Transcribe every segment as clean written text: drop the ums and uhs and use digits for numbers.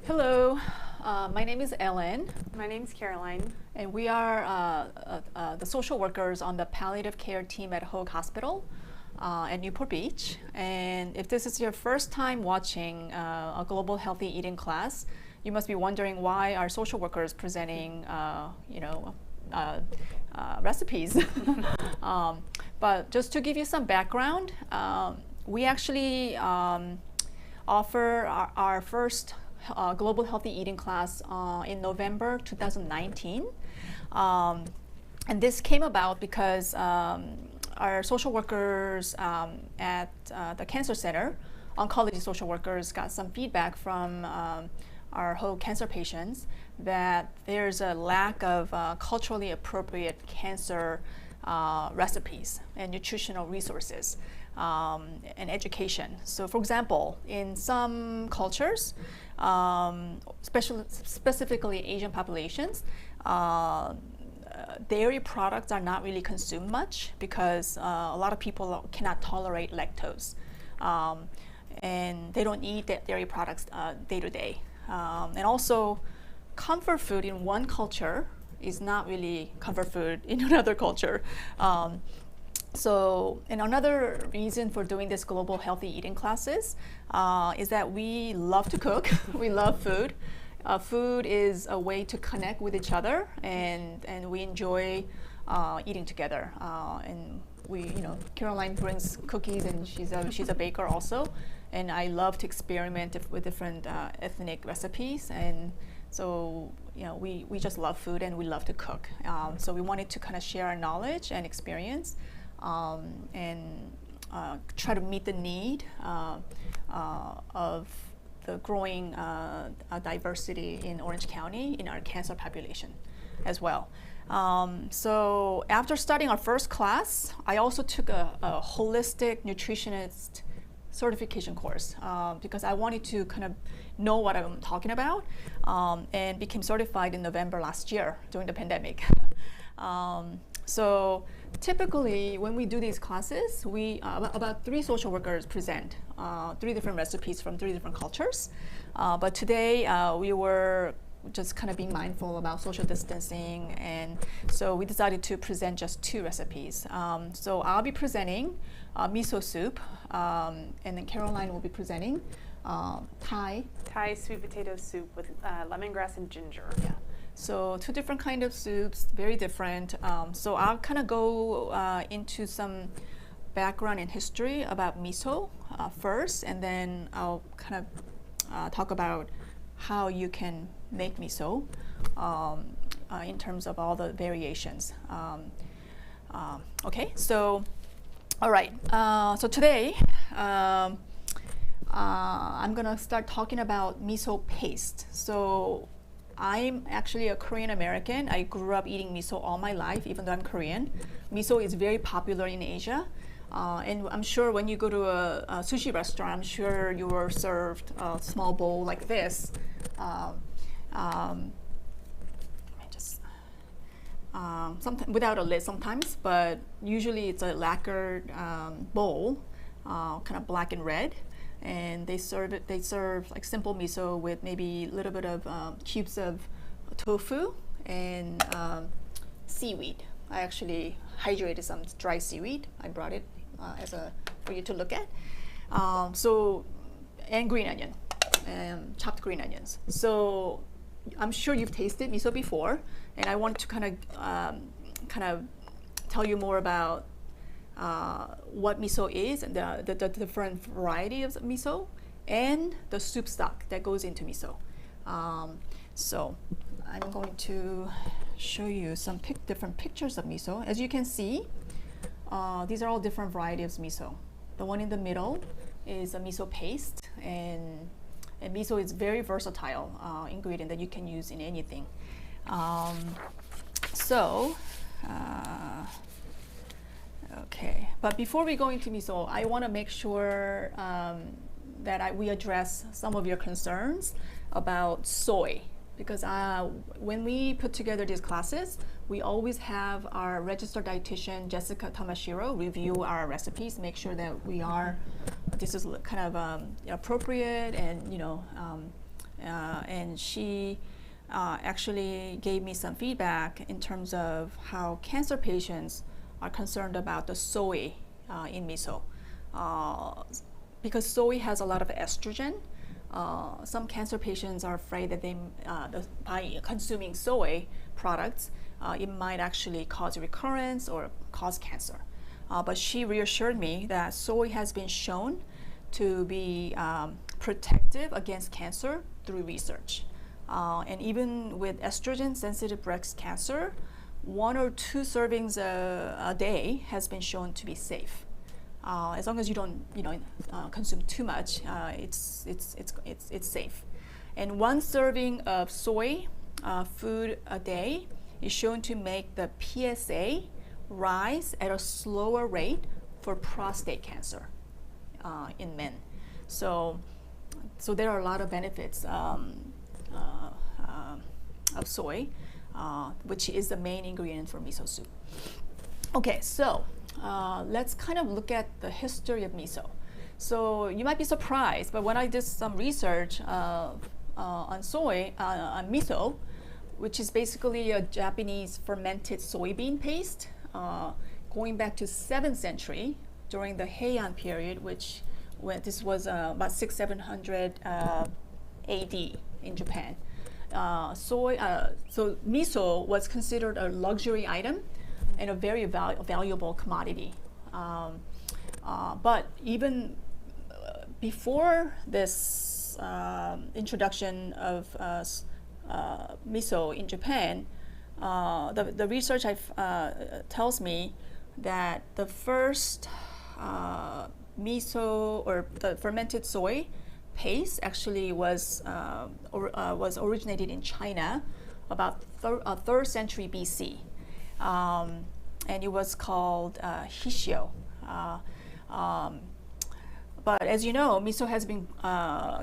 Hello, my name is Ellen, My name's Caroline. and we are the social workers on the palliative care team at Hoag Hospital at Newport Beach. And if this is your first time watching a global healthy eating class, you must be wondering why our social workers presenting, recipes. But just to give you some background, we actually offer our first global healthy eating class in November 2019. And this came about because our social workers at the Cancer Center, oncology social workers, got some feedback from our Hoag cancer patients that there's a lack of culturally appropriate cancer recipes and nutritional resources and education. So for example, in some cultures, specifically Asian populations, dairy products are not really consumed much because a lot of people cannot tolerate lactose. And they don't eat dairy products day to day. And also, comfort food in one culture is not really comfort food in another culture. And another reason for doing this global healthy eating classes is that we love to cook. We love food. Food is a way to connect with each other, and we enjoy eating together. And Caroline brings cookies, and she's a baker also. And I love to experiment with different ethnic recipes, and so we just love food and we love to cook. So we wanted to kind of share our knowledge and experience, and try to meet the need of the growing diversity in Orange County in our cancer population as well. So after starting our first class, I also took a holistic nutritionist certification course because I wanted to kind of know what I'm talking about, and became certified in November last year during the pandemic. So typically when we do these classes, we about 3 social workers present 3 different recipes from 3 different cultures. But today we were just kind of being mindful about social distancing, and so we decided to present just 2 recipes. So I'll be presenting miso soup, and then Caroline will be presenting Thai sweet potato soup with lemongrass and ginger. Yeah. So 2 different kind of soups, very different. So I'll kind of go into some background and history about miso first, and then I'll kind of talk about how you can make miso in terms of all the variations. Okay, so all right. So today I'm gonna start talking about miso paste. So I'm actually a Korean American. I grew up eating miso all my life, even though I'm Korean. Miso is very popular in Asia. And I'm sure when you go to a sushi restaurant, I'm sure you were served a small bowl like this. Sometimes without a lid sometimes, but usually it's a lacquered bowl, kind of black and red. And they serve like simple miso with maybe a little bit of cubes of tofu and seaweed. I actually hydrated some dry seaweed. I brought it for you to look at. And green onion, chopped green onions. So I'm sure you've tasted miso before, and I want to kind of tell you more about what miso is and the different variety of miso and the soup stock that goes into miso. So I'm going to show you some different pictures of miso. As you can see, these are all different varieties of miso. The one in the middle is a miso paste, and miso is very versatile ingredient that you can use in anything. Okay, but before we go into miso, I want to make sure that we address some of your concerns about soy, because when we put together these classes, we always have our registered dietitian, Jessica Tamashiro, review our recipes, make sure that this is kind of appropriate and and she actually gave me some feedback in terms of how cancer patients are concerned about the soy in miso. Because soy has a lot of estrogen, some cancer patients are afraid that by consuming soy products, it might actually cause recurrence or cause cancer. But she reassured me that soy has been shown to be protective against cancer through research. And even with estrogen-sensitive breast cancer, 1 or 2 servings a day has been shown to be safe. As long as you don't, consume too much, it's safe. And 1 serving of soy food a day is shown to make the PSA rise at a slower rate for prostate cancer in men. So there are a lot of benefits of soy, which is the main ingredient for miso soup. Okay, so let's kind of look at the history of miso. So you might be surprised, but when I did some research on miso, which is basically a Japanese fermented soybean paste, going back to 7th century during the Heian period, this was about 600-700 AD in Japan. So miso was considered a luxury item and a very valuable commodity. But even before this introduction of miso in Japan, the research tells me that the first miso or the fermented soy paste actually was originated in China about 3rd century BC, and it was called hishio. But as you know, miso has been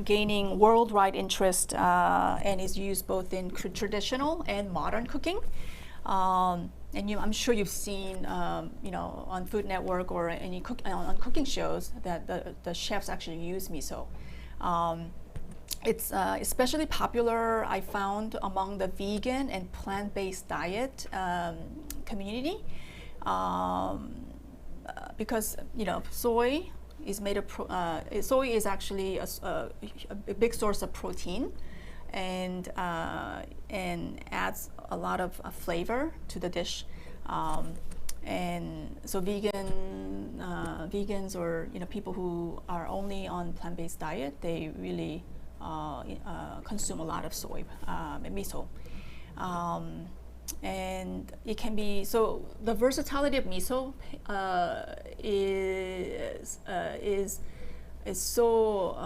gaining worldwide interest and is used both in traditional and modern cooking. And I'm sure you've seen, on Food Network or on cooking shows that the chefs actually use miso. It's especially popular, I found, among the vegan and plant-based diet community, because soy is made of soy is actually a big source of protein, and adds a lot of flavor to the dish, and so vegans or people who are only on plant-based diet, they really consume a lot of soy miso. And it can be, so the versatility of miso is so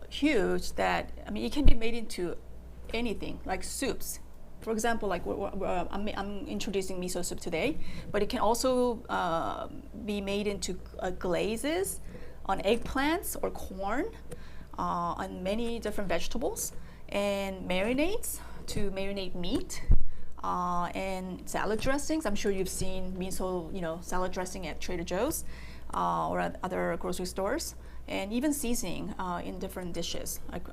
huge that it can be made into anything, like soups. For example, like I'm introducing miso soup today, but it can also be made into glazes on eggplants or corn, on many different vegetables, and marinades to marinate meat. And salad dressings. I'm sure you've seen miso, salad dressing at Trader Joe's or at other grocery stores, and even seasoning in different dishes, like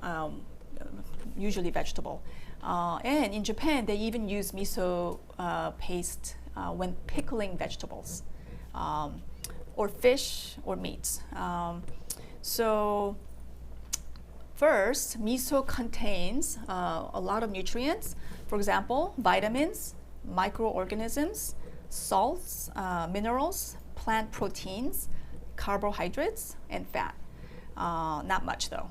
usually vegetable. And in Japan, they even use miso paste when pickling vegetables, or fish or meats. So first, miso contains a lot of nutrients. For example, vitamins, microorganisms, salts, minerals, plant proteins, carbohydrates, and fat. Not much though.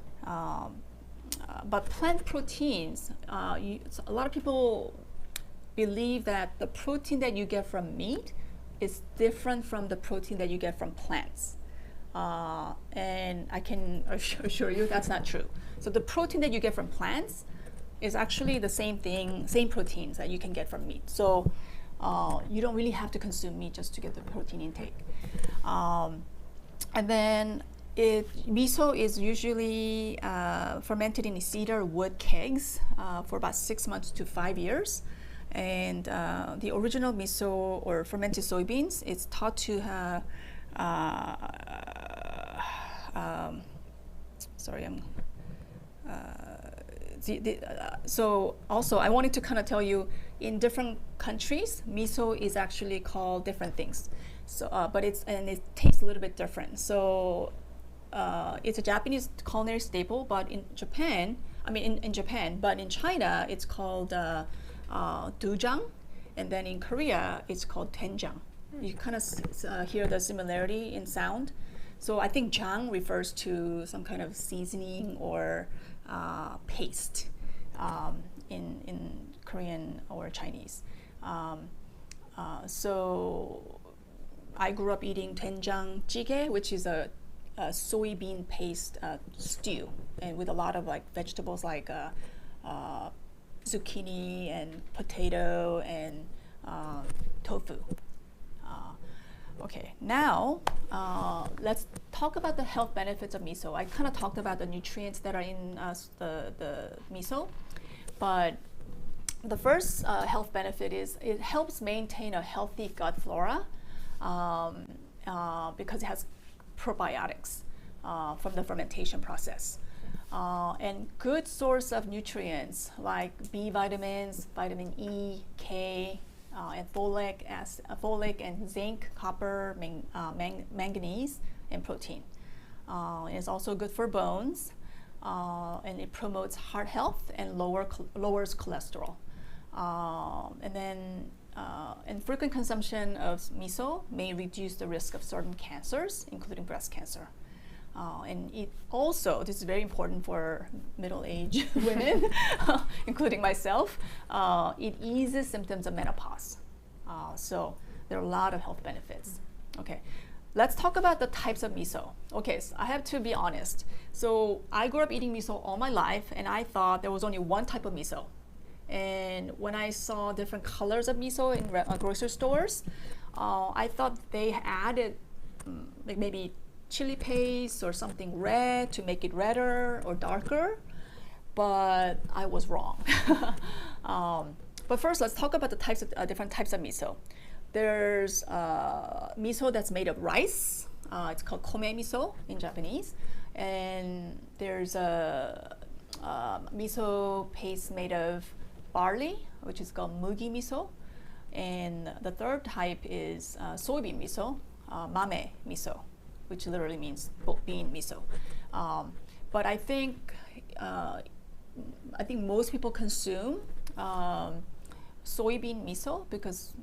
But plant proteins, a lot of people believe that the protein that you get from meat is different from the protein that you get from plants. And I can assure you that's not true. So the protein that you get from plants is actually the same proteins that you can get from meat. So you don't really have to consume meat just to get the protein intake. And then miso is usually fermented in cedar wood kegs for about 6 months to 5 years. And the original miso or fermented soybeans is thought to have, so also I wanted to kind of tell you, in different countries, miso is actually called different things. So, but it tastes a little bit different. So it's a Japanese culinary staple, but in Japan, in Japan, but in China, it's called doojang, and then in Korea, it's called doenjang. You kind of hear the similarity in sound. So I think jang refers to some kind of seasoning or paste in Korean or Chinese. So I grew up eating doenjang jjigae, which is a soybean paste stew, and with a lot of like vegetables like zucchini and potato and tofu. Okay, now let's talk about the health benefits of miso. I kind of talked about the nutrients that are in the miso, but the first health benefit is it helps maintain a healthy gut flora because it has probiotics from the fermentation process. And good source of nutrients like B vitamins, vitamin E, K, and folic and zinc, copper, manganese, and protein. It's also good for bones, and it promotes heart health and lowers cholesterol. And frequent consumption of miso may reduce the risk of certain cancers, including breast cancer. And it also, this is very important for middle-aged women, including myself, it eases symptoms of menopause. So there are a lot of health benefits. Okay, let's talk about the types of miso. Okay, so I have to be honest. So I grew up eating miso all my life, and I thought there was only one type of miso. And when I saw different colors of miso in grocery stores, I thought they added like maybe chili paste or something red to make it redder or darker, but I was wrong. But first, let's talk about the types of different types of miso. There's miso that's made of rice. It's called kome miso in Japanese, and there's a miso paste made of barley, which is called mugi miso, and the third type is soybean miso, mame miso, which literally means bean miso. But I think most people consume soybean miso because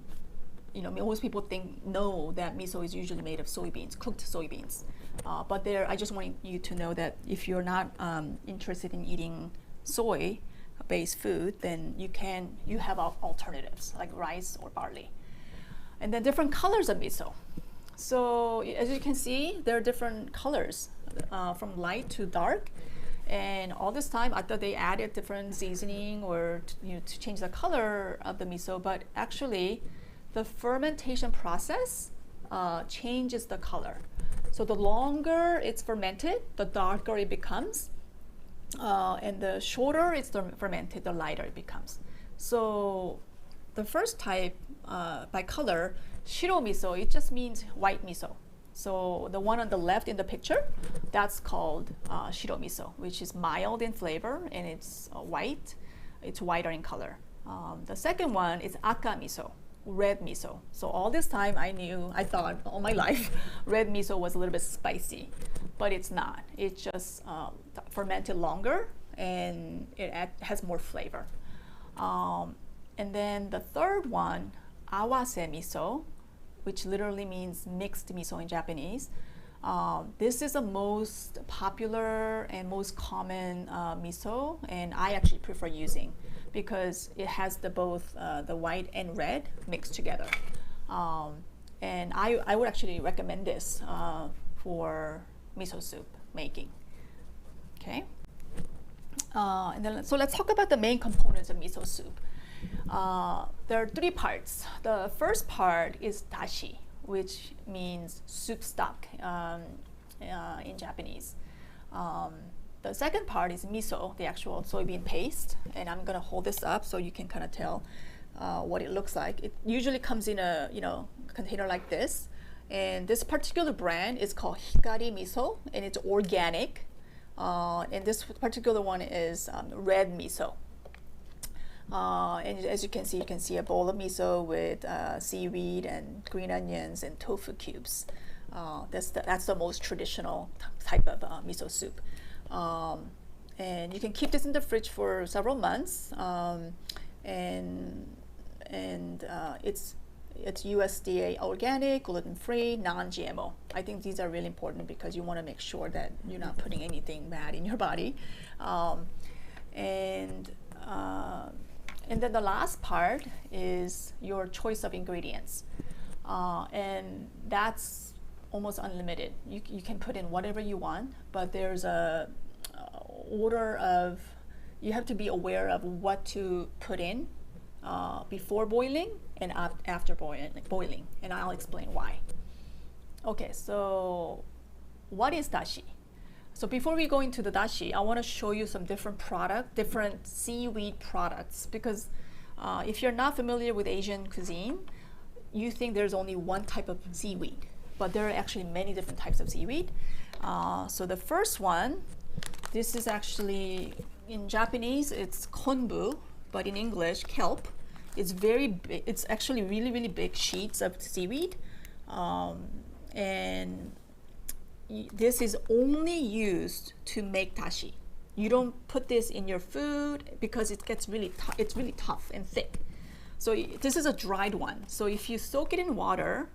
most people know that miso is usually made of soybeans, cooked soybeans. But I just want you to know that if you're not interested in eating soy-based food, then you have alternatives like rice or barley. And then different colors of miso. So as you can see, there are different colors from light to dark. And all this time, I thought they added different seasoning or to change the color of the miso, but actually, the fermentation process changes the color. So the longer it's fermented, the darker it becomes, and the shorter it's fermented, the lighter it becomes. So the first type, by color, shiro miso, it just means white miso. So the one on the left in the picture, that's called shiro miso, which is mild in flavor and it's white. It's whiter in color. The second one is aka miso, red miso. So all this time I thought all my life red miso was a little bit spicy, but it's not. It's just fermented longer and it has more flavor. And then the third one, awase miso, which literally means mixed miso in Japanese. This is the most popular and most common miso, and I actually prefer using because it has both the white and red mixed together. And I would actually recommend this for miso soup making. Okay. So let's talk about the main components of miso soup. There are three parts. The first part is dashi, which means soup stock in Japanese. The second part is miso, the actual soybean paste, and I'm gonna hold this up so you can kind of tell what it looks like. It usually comes in a container like this, and this particular brand is called Hikari miso, and it's organic. And this particular one is red miso. And as you can see a bowl of miso with seaweed and green onions and tofu cubes. That's the most traditional type of miso soup. And you can keep this in the fridge for several months. It's USDA organic, gluten-free, non-GMO. I think these are really important because you want to make sure that you're not putting anything bad in your body. And then the last part is your choice of ingredients. And that's almost unlimited. You can put in whatever you want, but there's a order of, you have to be aware of what to put in before boiling and after boiling, and I'll explain why. Okay, so what is dashi? So before we go into the dashi, I want to show you some different seaweed products, because if you're not familiar with Asian cuisine, you think there's only one type of seaweed, but there are actually many different types of seaweed. So the first one, this is actually, in Japanese, it's konbu, but in English, kelp. It's very big. It's actually really, really big sheets of seaweed. And this is only used to make dashi. You don't put this in your food because it gets it's really tough and thick. So this is a dried one. So if you soak it in water,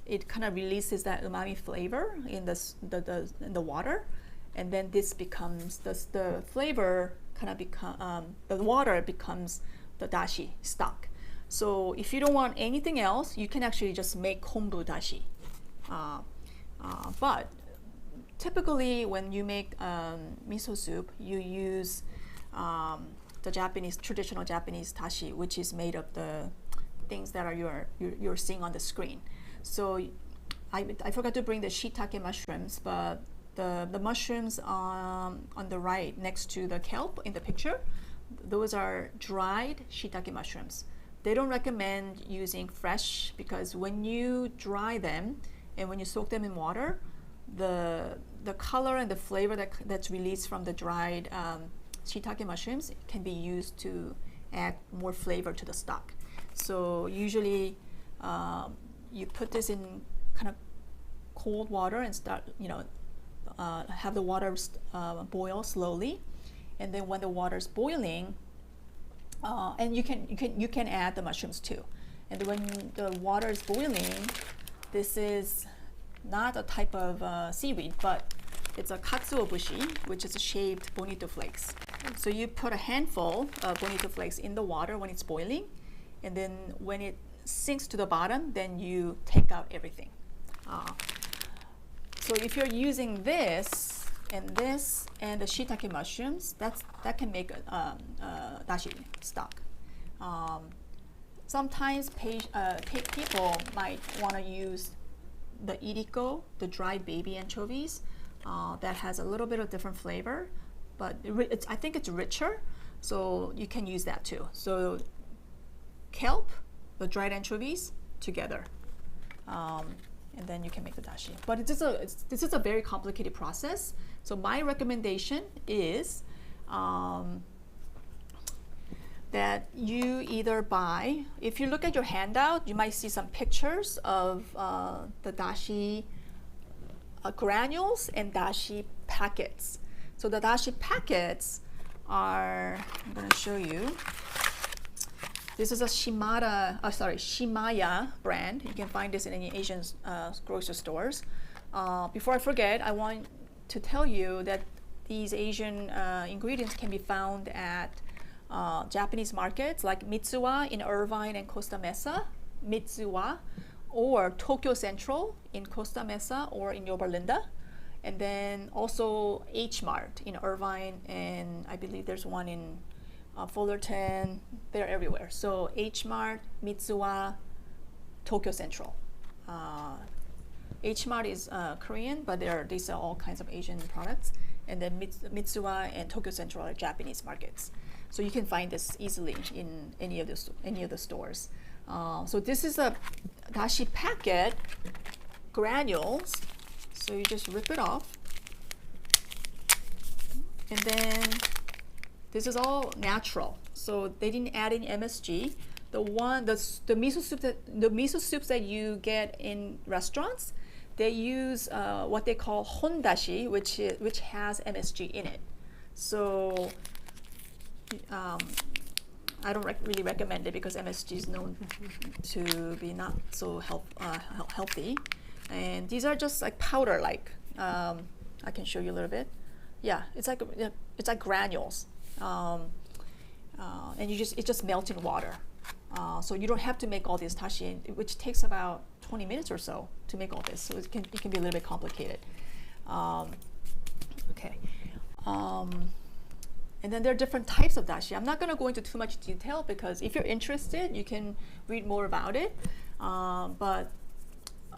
it kind of releases that umami flavor in the water, and then this becomes the flavor kind of the water becomes the dashi stock. So if you don't want anything else, you can actually just make kombu dashi. But typically when you make miso soup, you use the traditional Japanese dashi, which is made of the things that are you're seeing on the screen. So I forgot to bring the shiitake mushrooms, but the mushrooms on the right next to the kelp in the picture, those are dried shiitake mushrooms. They don't recommend using fresh because when you dry them and when you soak them in water, the color and the flavor that's released from the dried shiitake mushrooms can be used to add more flavor to the stock. So usually you put this in kind of cold water and start, have the water boil slowly, and then when the water's boiling, and you can add the mushrooms too. And when the water is boiling, this is not a type of seaweed, but it's a katsuobushi, which is shaved bonito flakes. So you put a handful of bonito flakes in the water when it's boiling, and then when it sinks to the bottom, then you take out everything. So if you're using this and the shiitake mushrooms, that can make a dashi stock. Sometimes people might want to use the iriko, the dried baby anchovies, that has a little bit of different flavor, but I think it's richer, so you can use that too. So kelp, the dried anchovies together, and then you can make the dashi. But this is a very complicated process. So my recommendation is that you either buy, if you look at your handout, you might see some pictures of the dashi granules and dashi packets. So the dashi packets are, I'm going to show you. This is a Shimada, Shimaya brand. You can find this in any Asian grocery stores. Before I forget, I want to tell you that these Asian ingredients can be found at Japanese markets like Mitsuwa in Irvine and Costa Mesa, Mitsuwa, or Tokyo Central in Costa Mesa or in Yorba Linda, and then also H Mart in Irvine, and I believe there's one in Fullerton. They're everywhere. So H Mart, Mitsuwa, Tokyo Central. H Mart is Korean, but they sell all kinds of Asian products, and then Mitsuwa and Tokyo Central are Japanese markets. So you can find this easily in any of the stores. So this is a dashi packet granules. So you just rip it off. And then this is all natural, so they didn't add any MSG. The miso soups that you get in restaurants, they use what they call hondashi, which has MSG in it. So I don't really recommend it because MSG is known to be not so healthy. And these are just like powder, like I can show you a little bit. Yeah, it's like granules, and it just melts in water. So you don't have to make all this dashi, which takes about 20 minutes or so to make all this. So it can be a little bit complicated. Okay. And then there are different types of dashi. I'm not going to go into too much detail because if you're interested, you can read more about it. But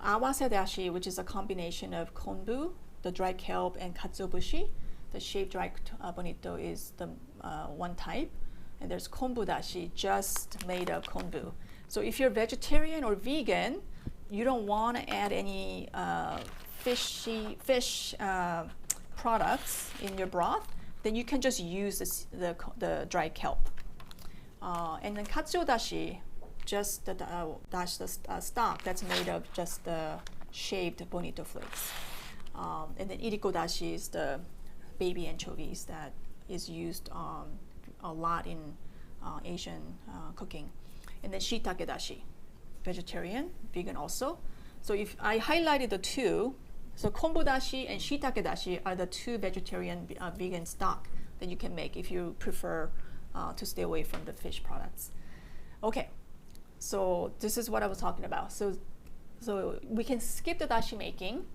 Awa Sadashi, which is a combination of konbu, the dry kelp, and katsuobushi, the shaved dry bonito, is the one type. And there's konbu dashi, just made of konbu. So if you're vegetarian or vegan, you don't want to add any fish products in your broth, then you can just use the dry kelp. And then katsuo dashi, just the stock that's made of just the shaved bonito flakes. And then iriko dashi is the baby anchovies that is used a lot in Asian cooking. And then shiitake dashi, vegetarian, vegan also. So if I highlighted the two, so konbu dashi and shiitake dashi are the two vegetarian vegan stock that you can make if you prefer to stay away from the fish products. Okay, so this is what I was talking about. So we can skip the dashi making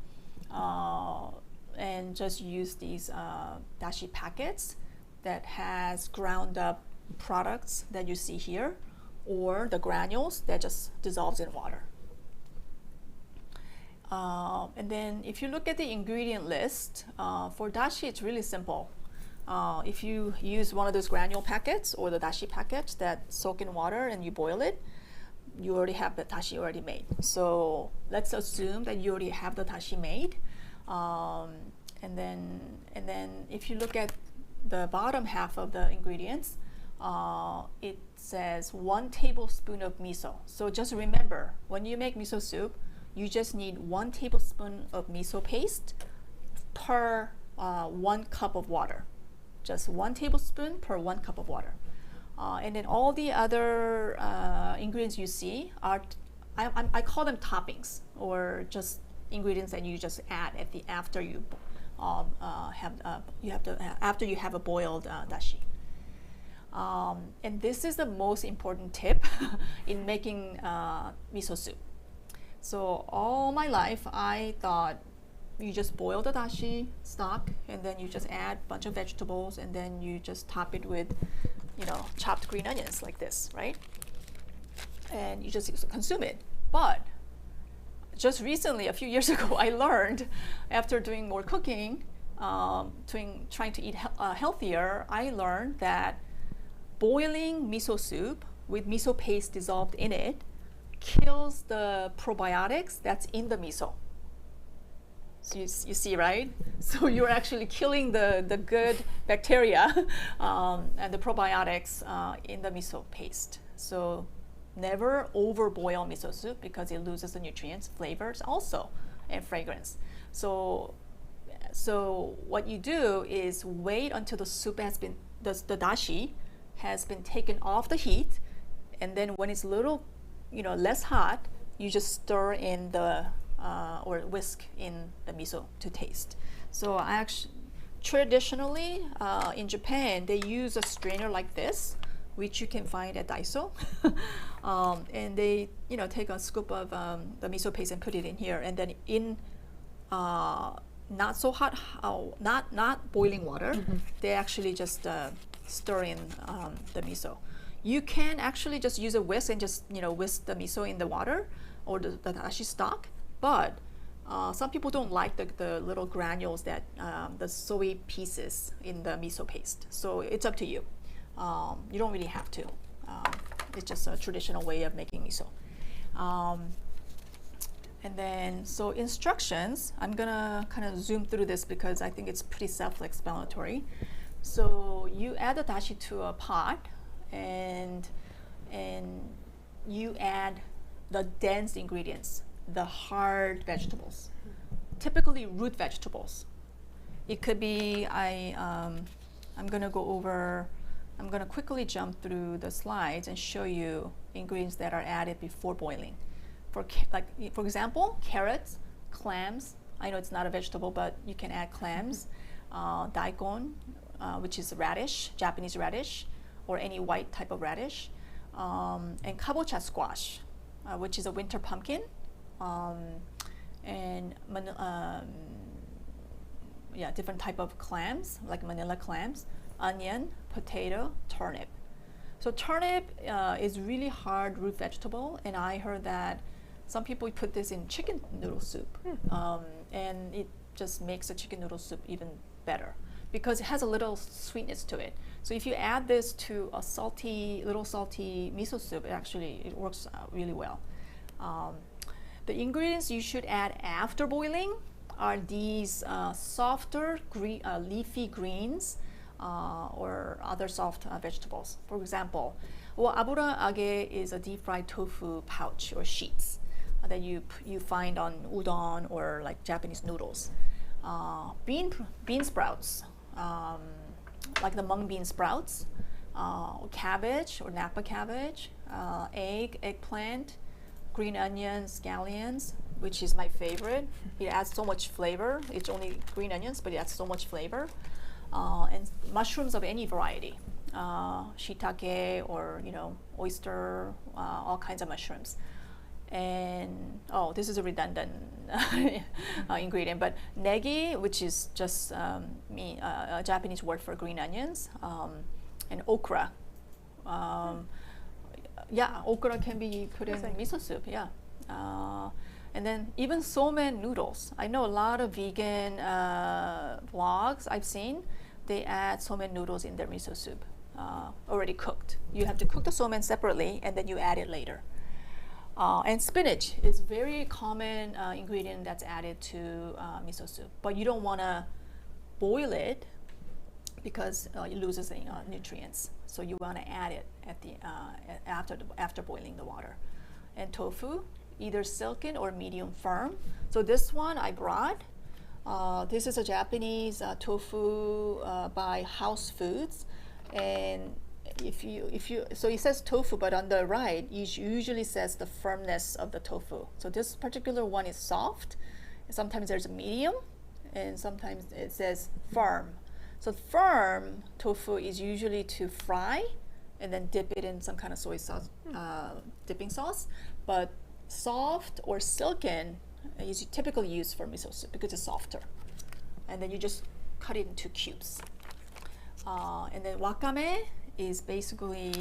and just use these dashi packets that has ground up products that you see here, or the granules that just dissolves in water. And then if you look at the ingredient list, for dashi it's really simple. If you use one of those granule packets or the dashi packets that soak in water and you boil it, you already have the dashi already made. So let's assume that you already have the dashi made. And then if you look at the bottom half of the ingredients, it says 1 tablespoon of miso. So just remember, when you make miso soup, you just need 1 tablespoon of miso paste per 1 cup of water. Just 1 tablespoon per 1 cup of water. And then all the other ingredients you see are, I call them toppings, or just ingredients that you just add at the after you after you have a boiled dashi. And this is the most important tip in making miso soup. So all my life, I thought you just boil the dashi stock, and then you just add a bunch of vegetables, and then you just top it with, chopped green onions like this, right? And you just consume it. But just recently, a few years ago, I learned, after doing more cooking, trying to eat healthier, I learned that boiling miso soup with miso paste dissolved in it kills the probiotics that's in the miso. So you see, right? So you're actually killing the good bacteria and the probiotics in the miso paste. So never overboil miso soup because it loses the nutrients, flavors also, and fragrance. So what you do is wait until the soup has been, the dashi has been taken off the heat, and then when it's a little less hot, you just stir in the or whisk in the miso to taste. So I actually, traditionally in Japan, they use a strainer like this, which you can find at Daiso. And they take a scoop of the miso paste and put it in here, and then in not so hot, not boiling water, they actually just stir in the miso. You can actually just use a whisk and just whisk the miso in the water or the dashi stock, but some people don't like the little granules that the soy pieces in the miso paste. So it's up to you. You don't really have to. It's just a traditional way of making miso. And then, so instructions, I'm gonna kind of zoom through this because I think it's pretty self-explanatory. So you add the dashi to a pot, and you add the dense ingredients, the hard vegetables, typically root vegetables. It could be, I'm going to quickly jump through the slides and show you ingredients that are added before boiling. For example, carrots, clams. I know it's not a vegetable, but you can add clams, daikon, which is radish, Japanese radish, or any white type of radish, and kabocha squash, which is a winter pumpkin, and different type of clams, like manila clams, onion, potato, turnip. So turnip is really hard root vegetable, and I heard that some people put this in chicken noodle soup, and it just makes the chicken noodle soup even better because it has a little sweetness to it. So if you add this to a little salty miso soup, it works really well. The ingredients you should add after boiling are these softer leafy greens or other soft vegetables. For example, abura age is a deep fried tofu pouch or sheets that you find on udon or like Japanese noodles. Bean sprouts, like the mung bean sprouts, cabbage or napa cabbage, eggplant, green onions, scallions, which is my favorite. It adds so much flavor. It's only green onions, but it adds so much flavor. And mushrooms of any variety, shiitake or oyster, all kinds of mushrooms. And this is a redundant ingredient, but negi, which is just a Japanese word for green onions, and okra. Okra can be put in miso soup. And then even somen noodles. I know a lot of vegan vlogs I've seen, they add somen noodles in their miso soup, already cooked. You have to cook the somen separately and then you add it later. And spinach is very common ingredient that's added to miso soup, but you don't want to boil it because it loses the nutrients. So you want to add it at the after boiling the water. And tofu, either silken or medium firm. So this one I brought. This is a Japanese tofu by House Foods, and so it says tofu, but on the right it usually says the firmness of the tofu. So this particular one is soft. Sometimes there's a medium, and sometimes it says firm. So firm tofu is usually to fry and then dip it in some kind of soy sauce, dipping sauce. But soft or silken is typically used for miso soup because it's softer. And then you just cut it into cubes. And then wakame is basically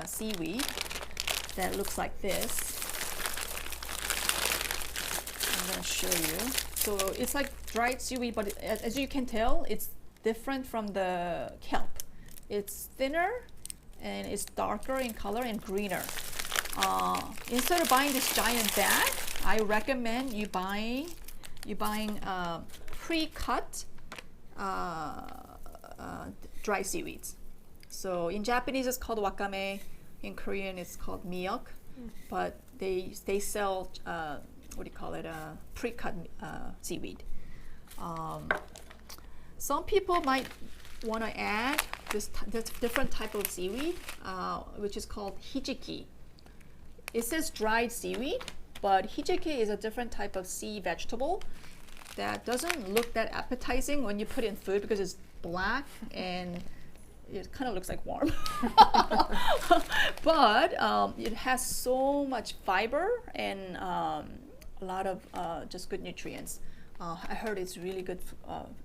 seaweed that looks like this. I'm going to show you. So it's like dried seaweed, but as you can tell, it's different from the kelp. It's thinner and it's darker in color and greener. Instead of buying this giant bag, I recommend you buying pre-cut dry seaweeds. So in Japanese it's called wakame, in Korean it's called miyeok, but they sell pre-cut seaweed. Some people might want to add this different type of seaweed, which is called hijiki. It says dried seaweed, but hijiki is a different type of sea vegetable that doesn't look that appetizing when you put it in food because it's black and it kind of looks like worm. But it has so much fiber and a lot of just good nutrients. I heard it's really good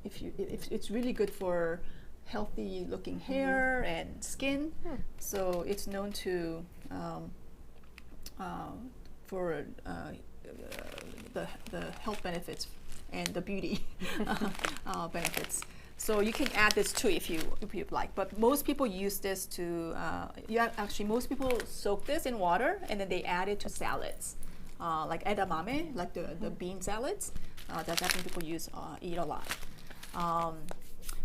it's really good for healthy looking hair and skin. So it's known to for the health benefits and the beauty benefits. So you can add this too if you like. But most people use this to most people soak this in water and then they add it to salads, like edamame, like the bean salads that Japanese people eat a lot.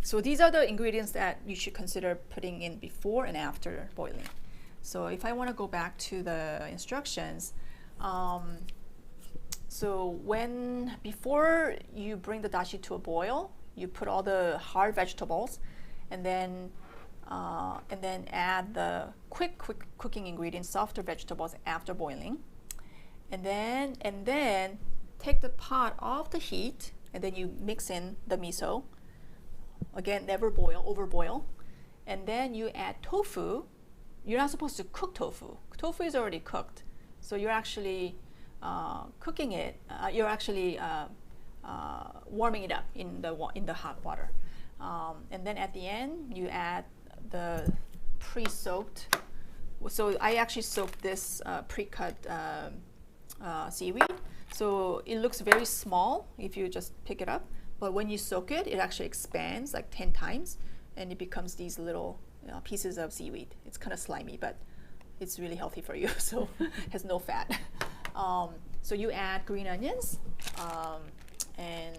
So these are the ingredients that you should consider putting in before and after boiling. So if I want to go back to the instructions, so before you bring the dashi to a boil, you put all the hard vegetables, and then add the quick cooking ingredients, softer vegetables after boiling, and then take the pot off the heat, and then you mix in the miso. Again, never overboil, and then you add tofu. You're not supposed to cook tofu. Tofu is already cooked, so you're actually cooking it. You're actually warming it up in the hot water, and then at the end you add the pre-soaked. So I actually soaked this pre-cut seaweed. So it looks very small if you just pick it up, but when you soak it, it actually expands like 10 times, and it becomes these little pieces of seaweed. It's kind of slimy, but it's really healthy for you, so it has no fat. So you add green onions and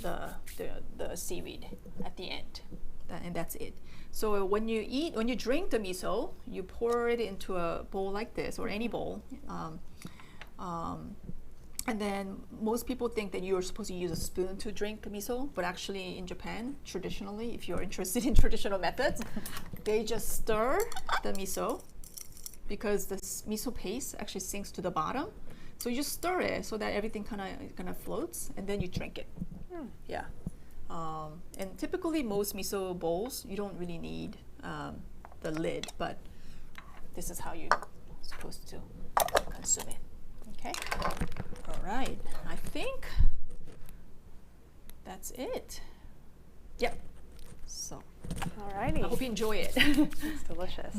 the seaweed at the end, and that's it. So when you drink the miso, you pour it into a bowl like this, or any bowl. And then most people think that you're supposed to use a spoon to drink miso, but actually in Japan, traditionally, if you're interested in traditional methods, they just stir the miso, because the miso paste actually sinks to the bottom. So you just stir it so that everything kind of floats, and then you drink it. Yeah. And typically most miso bowls, you don't really need the lid, but this is how you're supposed to consume it. Okay. All right. I think that's it. Yep. So, alrighty. I hope you enjoy it. It's delicious.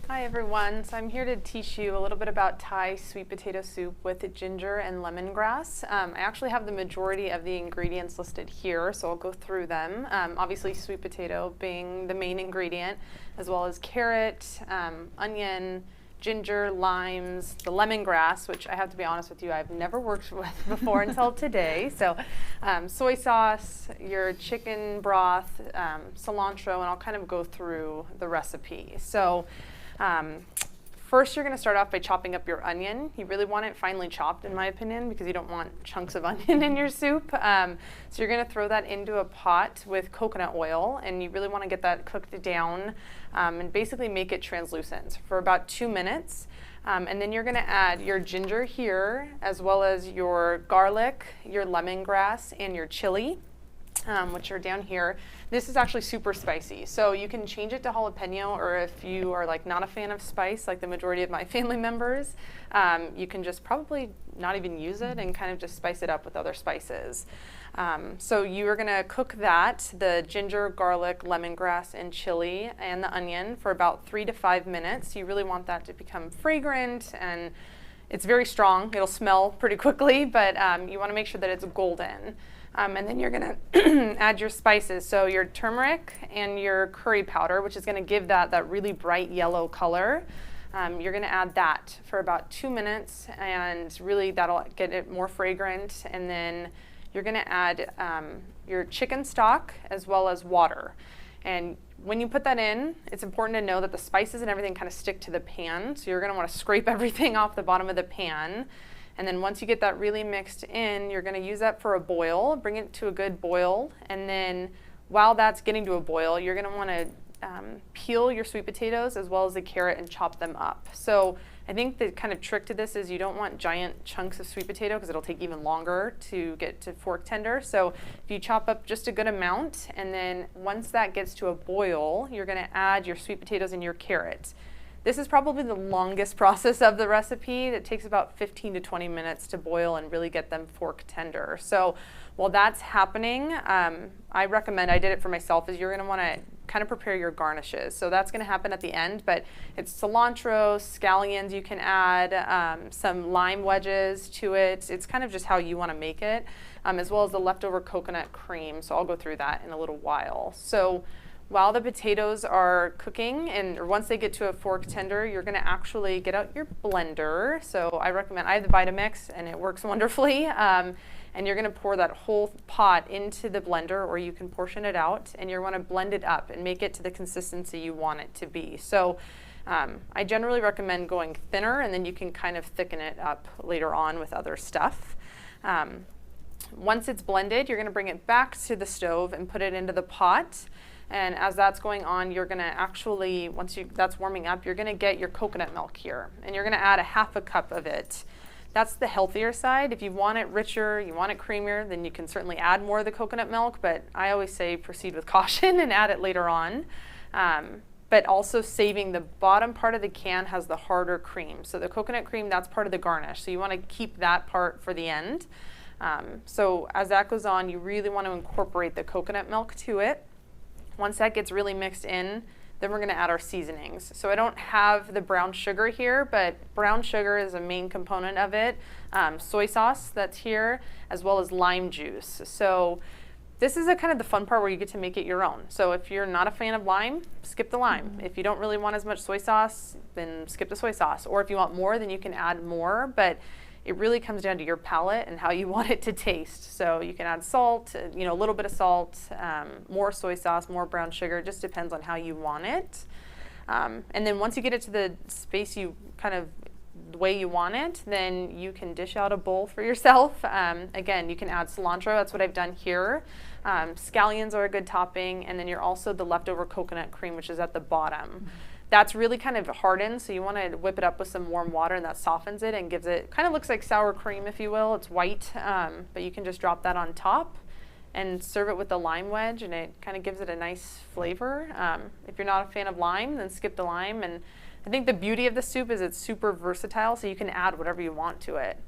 Hi everyone. So I'm here to teach you a little bit about Thai sweet potato soup with ginger and lemongrass. I actually have the majority of the ingredients listed here, so I'll go through them. Obviously sweet potato being the main ingredient, as well as carrot, onion, ginger, limes, the lemongrass, which I have to be honest with you, I've never worked with before until today. So soy sauce, your chicken broth, cilantro, and I'll kind of go through the recipe. So first you're going to start off by chopping up your onion. You really want it finely chopped, in my opinion, because you don't want chunks of onion in your soup. So you're going to throw that into a pot with coconut oil, and you really want to get that cooked down and basically make it translucent for about 2 minutes. And then you're going to add your ginger here, as well as your garlic, your lemongrass, and your chili, which are down here. This is actually super spicy, so you can change it to jalapeno, or if you are like not a fan of spice, like the majority of my family members, you can just probably not even use it and kind of just spice it up with other spices. So you are going to cook that, the ginger, garlic, lemongrass, and chili, and the onion for about 3 to 5 minutes. You really want that to become fragrant, and it's very strong. It'll smell pretty quickly, but you want to make sure that it's golden. And then you're going to add your spices, so your turmeric and your curry powder, which is going to give that really bright yellow color. You're going to add that for about 2 minutes, and really that'll get it more fragrant. And then you're going to add your chicken stock as well as water. And when you put that in, it's important to know that the spices and everything kind of stick to the pan, so you're going to want to scrape everything off the bottom of the pan. And then once you get that really mixed in, you're going to use that for a boil, bring it to a good boil, and then while that's getting to a boil, you're going to want to peel your sweet potatoes as well as the carrot and chop them up. So I think the kind of trick to this is you don't want giant chunks of sweet potato, because it'll take even longer to get to fork tender. So if you chop up just a good amount, and then once that gets to a boil, you're going to add your sweet potatoes and your carrot. This is probably the longest process of the recipe. It takes about 15 to 20 minutes to boil and really get them fork tender. So while that's happening, I recommend, I did it for myself, is you're going to want to kind of prepare your garnishes. So that's going to happen at the end, but it's cilantro, scallions you can add, some lime wedges to it. It's kind of just how you want to make it, as well as the leftover coconut cream. So I'll go through that in a little while. So while the potatoes are cooking, or once they get to a fork tender, you're going to actually get out your blender. So I recommend, I have the Vitamix, and it works wonderfully. and you're going to pour that whole pot into the blender, or you can portion it out, and you want to blend it up and make it to the consistency you want it to be. So I generally recommend going thinner, and then you can kind of thicken it up later on with other stuff. Once it's blended, you're going to bring it back to the stove and put it into the pot. And as that's going on, you're going to actually, once that's warming up, you're going to get your coconut milk here. And you're going to add a half a cup of it. That's the healthier side. If you want it richer, you want it creamier, then you can certainly add more of the coconut milk. But I always say proceed with caution and add it later on. But also saving the bottom part of the can has the harder cream. So the coconut cream, that's part of the garnish. So you want to keep that part for the end. So as that goes on, you really want to incorporate the coconut milk to it. Once that gets really mixed in, then we're going to add our seasonings. So I don't have the brown sugar here, but brown sugar is a main component of it. Soy sauce that's here, as well as lime juice. So this is kind of the fun part where you get to make it your own. So if you're not a fan of lime, skip the lime. If you don't really want as much soy sauce, then skip the soy sauce. Or if you want more, then you can add more. But it really comes down to your palate and how you want it to taste. So you can add salt, a little bit of salt, more soy sauce, more brown sugar. It just depends on how you want it. And then once you get it to the space the way you want it, then you can dish out a bowl for yourself. Again, you can add cilantro. That's what I've done here. Scallions are a good topping. And then you're also the leftover coconut cream, which is at the bottom. That's really kind of hardened, so you want to whip it up with some warm water, and that softens it and gives it, kind of looks like sour cream, if you will. It's white, but you can just drop that on top and serve it with the lime wedge, and it kind of gives it a nice flavor. If you're not a fan of lime, then skip the lime. And I think the beauty of the soup is it's super versatile, so you can add whatever you want to it.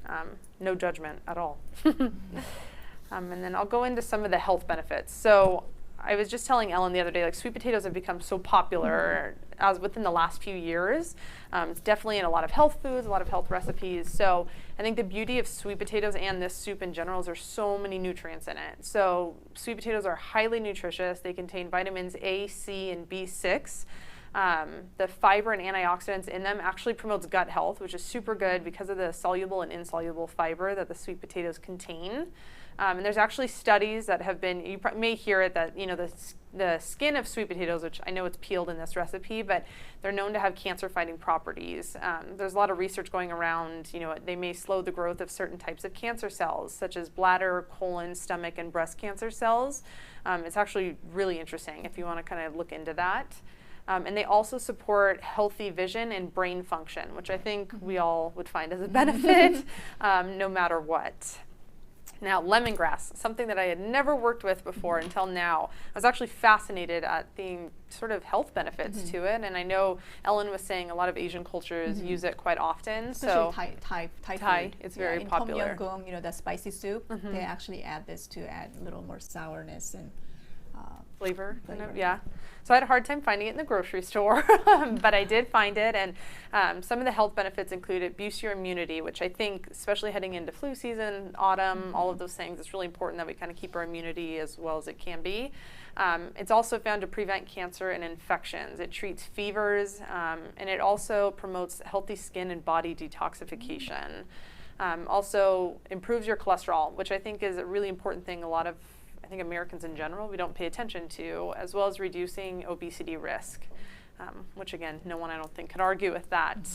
No judgment at all. And then I'll go into some of the health benefits. So I was just telling Ellen the other day, like, sweet potatoes have become so popular as within the last few years. It's definitely in a lot of health foods, a lot of health recipes. So I think the beauty of sweet potatoes and this soup in general is there's so many nutrients in it. So sweet potatoes are highly nutritious. They contain vitamins A, C, and B6. The fiber and antioxidants in them actually promotes gut health, which is super good because of the soluble and insoluble fiber that the sweet potatoes contain. And there's actually studies that have been, you may hear it, that the skin of sweet potatoes, which I know it's peeled in this recipe, but they're known to have cancer-fighting properties. There's a lot of research going around, they may slow the growth of certain types of cancer cells, such as bladder, colon, stomach, and breast cancer cells. It's actually really interesting if you want to kind of look into that. And they also support healthy vision and brain function, which I think we all would find as a benefit, no matter what. Now, lemongrass, something that I had never worked with before until now. I was actually fascinated at the sort of health benefits to it, and I know Ellen was saying a lot of Asian cultures use it quite often. Especially Thai food. it's very in popular. Tom Yum Goong, that spicy soup, they actually add this to add a little more sourness and flavor. Yeah. So I had a hard time finding it in the grocery store, but I did find it. And some of the health benefits include it boosts your immunity, which I think, especially heading into flu season, autumn, all of those things, it's really important that we kind of keep our immunity as well as it can be. It's also found to prevent cancer and infections. It treats fevers, and it also promotes healthy skin and body detoxification. Also improves your cholesterol, which I think is a really important thing. I think Americans in general, we don't pay attention to, as well as reducing obesity risk, which again, no one I don't think could argue with that.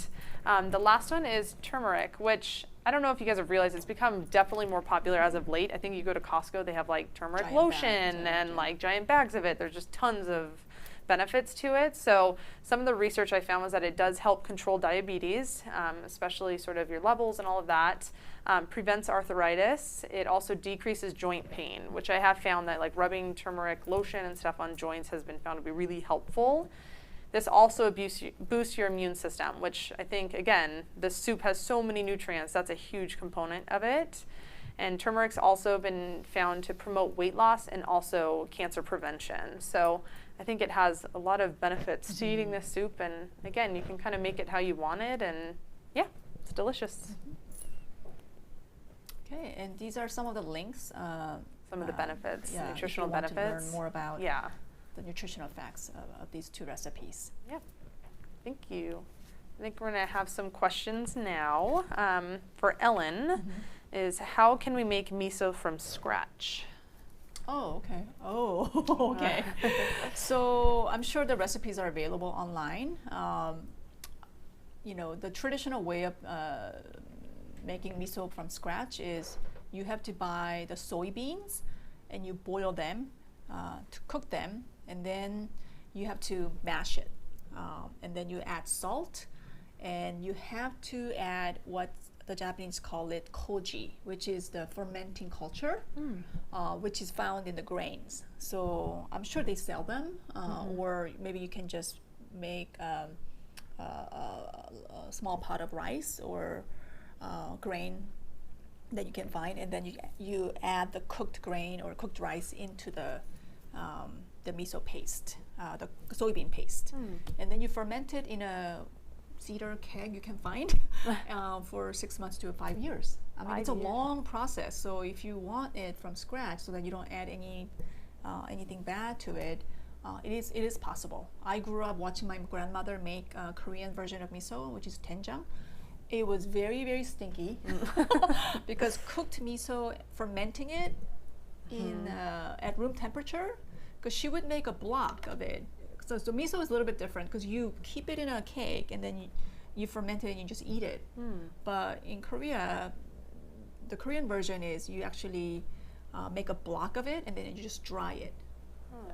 The last one is turmeric, which I don't know if you guys have realized, it's become definitely more popular as of late. I think you go to Costco, they have like turmeric giant lotion and like giant bags of it. There's just tons of benefits to it. So some of the research I found was that it does help control diabetes, especially sort of your levels and all of that. Prevents arthritis. It also decreases joint pain, which I have found that like rubbing turmeric lotion and stuff on joints has been found to be really helpful. This also boosts your immune system, which I think, again, the soup has so many nutrients. That's a huge component of it. And turmeric's also been found to promote weight loss and also cancer prevention. So I think it has a lot of benefits to eating this soup. And again, you can kind of make it how you want it. And yeah, it's delicious. Okay, and these are some of the links. Some of the benefits, nutritional if you want benefits. to learn more about the nutritional facts of these two recipes. Yeah, thank you. I think we're going to have some questions now for Ellen. is how can we make miso from scratch? Oh, okay. Oh, okay. So I'm sure the recipes are available online. You know, the traditional way of making miso from scratch is you have to buy the soybeans and you boil them to cook them, and then you have to mash it. And then you add salt, and you have to add what the Japanese call it koji, which is the fermenting culture, which is found in the grains. So I'm sure they sell them, or maybe you can just make a small pot of rice or grain that you can find, and then you add the cooked grain or cooked rice into the miso paste, the soybean paste, and then you ferment it in a cedar keg you can find for 6 months to 5 years. I mean, it's a long process. So if you want it from scratch, so that you don't add anything bad to it, it is possible. I grew up watching my grandmother make a Korean version of miso, which is doenjang. It was very, very stinky because cooked miso, fermenting it in at room temperature, because she would make a block of it. So miso is a little bit different because you keep it in a cake and then you ferment it and you just eat it. But in Korea, the Korean version is you actually make a block of it and then you just dry it,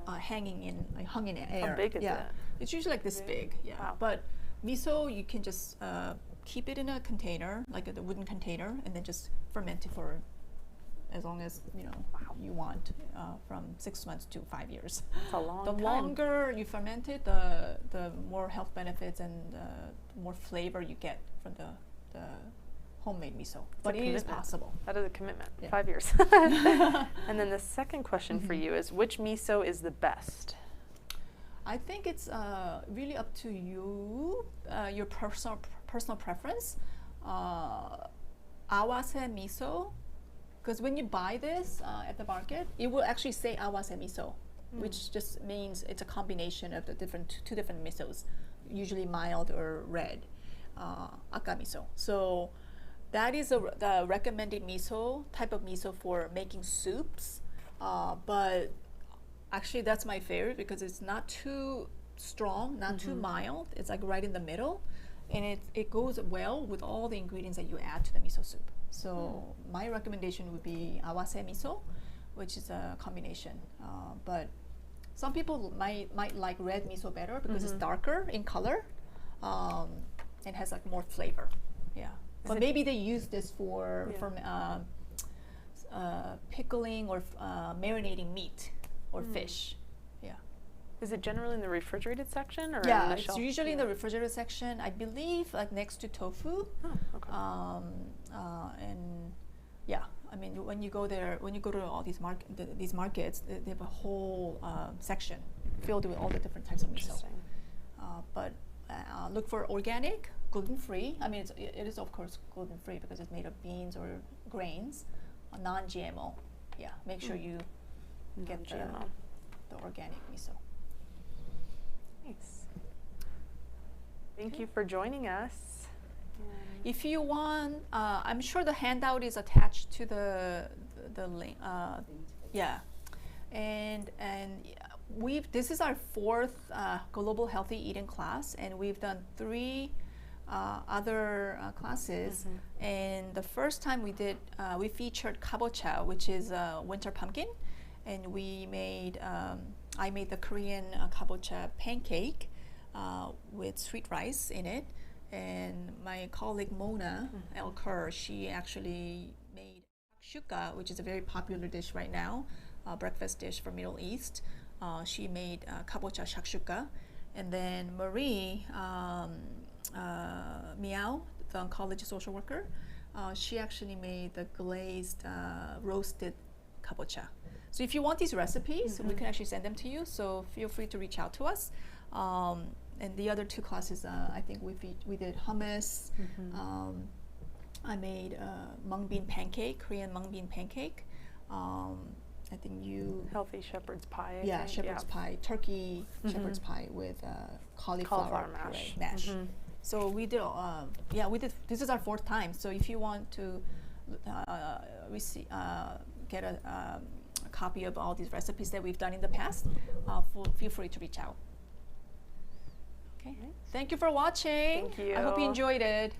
hung in air. How big is it? It's usually like this big. Yeah. Wow. But miso, you can just keep it in a container, like a wooden container, and then just ferment it for as long as you want, from 6 months to 5 years. It's a long The time. longer you ferment it, the more health benefits and the more flavor you get from the homemade miso. But it is possible. That is a commitment. Yeah. 5 years. And then the second question for you is, which miso is the best? I think it's really up to you, your personal preference. Awase miso, because when you buy this at the market, it will actually say awase miso, which just means it's a combination of the two different misos, usually mild or red, aka miso. So that is the recommended miso, type of miso for making soups. But actually that's my favorite because it's not too strong, not too mild. It's like right in the middle, and it goes well with all the ingredients that you add to the miso soup. So my recommendation would be awase miso, which is a combination. But some people might like red miso better because it's darker in color and has like more flavor. Yeah. But maybe they use this for pickling or marinating meat or fish. Yeah. Is it generally in the refrigerated section or in Yeah, the it's shelf? usually in the refrigerated section. I believe like next to tofu. Oh, okay. And yeah, I mean, when you go to all these markets, they have a whole section filled with all the different types of miso. Interesting. But look for organic, gluten-free. I mean, it is of course gluten-free because it's made of beans or grains, non-GMO. Yeah, make sure you get the organic miso. Nice. Thank you for joining us. If you want, I'm sure the handout is attached to the link. Yeah, and this is our fourth global healthy eating class, and we've done 3 other classes. And the first time we featured kabocha, which is winter pumpkin, and I made the Korean kabocha pancake with sweet rice in it. And my colleague Mona Elker, she actually made shakshuka, which is a very popular dish right now, breakfast dish from Middle East. She made kabocha shakshuka. And then Marie Miao, the oncology social worker, she actually made the glazed roasted kabocha. So if you want these recipes, we can actually send them to you. So feel free to reach out to us. And the other 2 classes, I think we did hummus. I made mung bean pancake, Korean mung bean pancake. I think healthy shepherd's pie. Yeah, shepherd's pie, turkey shepherd's pie with cauliflower mash. So we did. This is our 4th time. So if you want to get a copy of all these recipes that we've done in the past, feel free to reach out. Okay. Thank you for watching. Thank you. I hope you enjoyed it.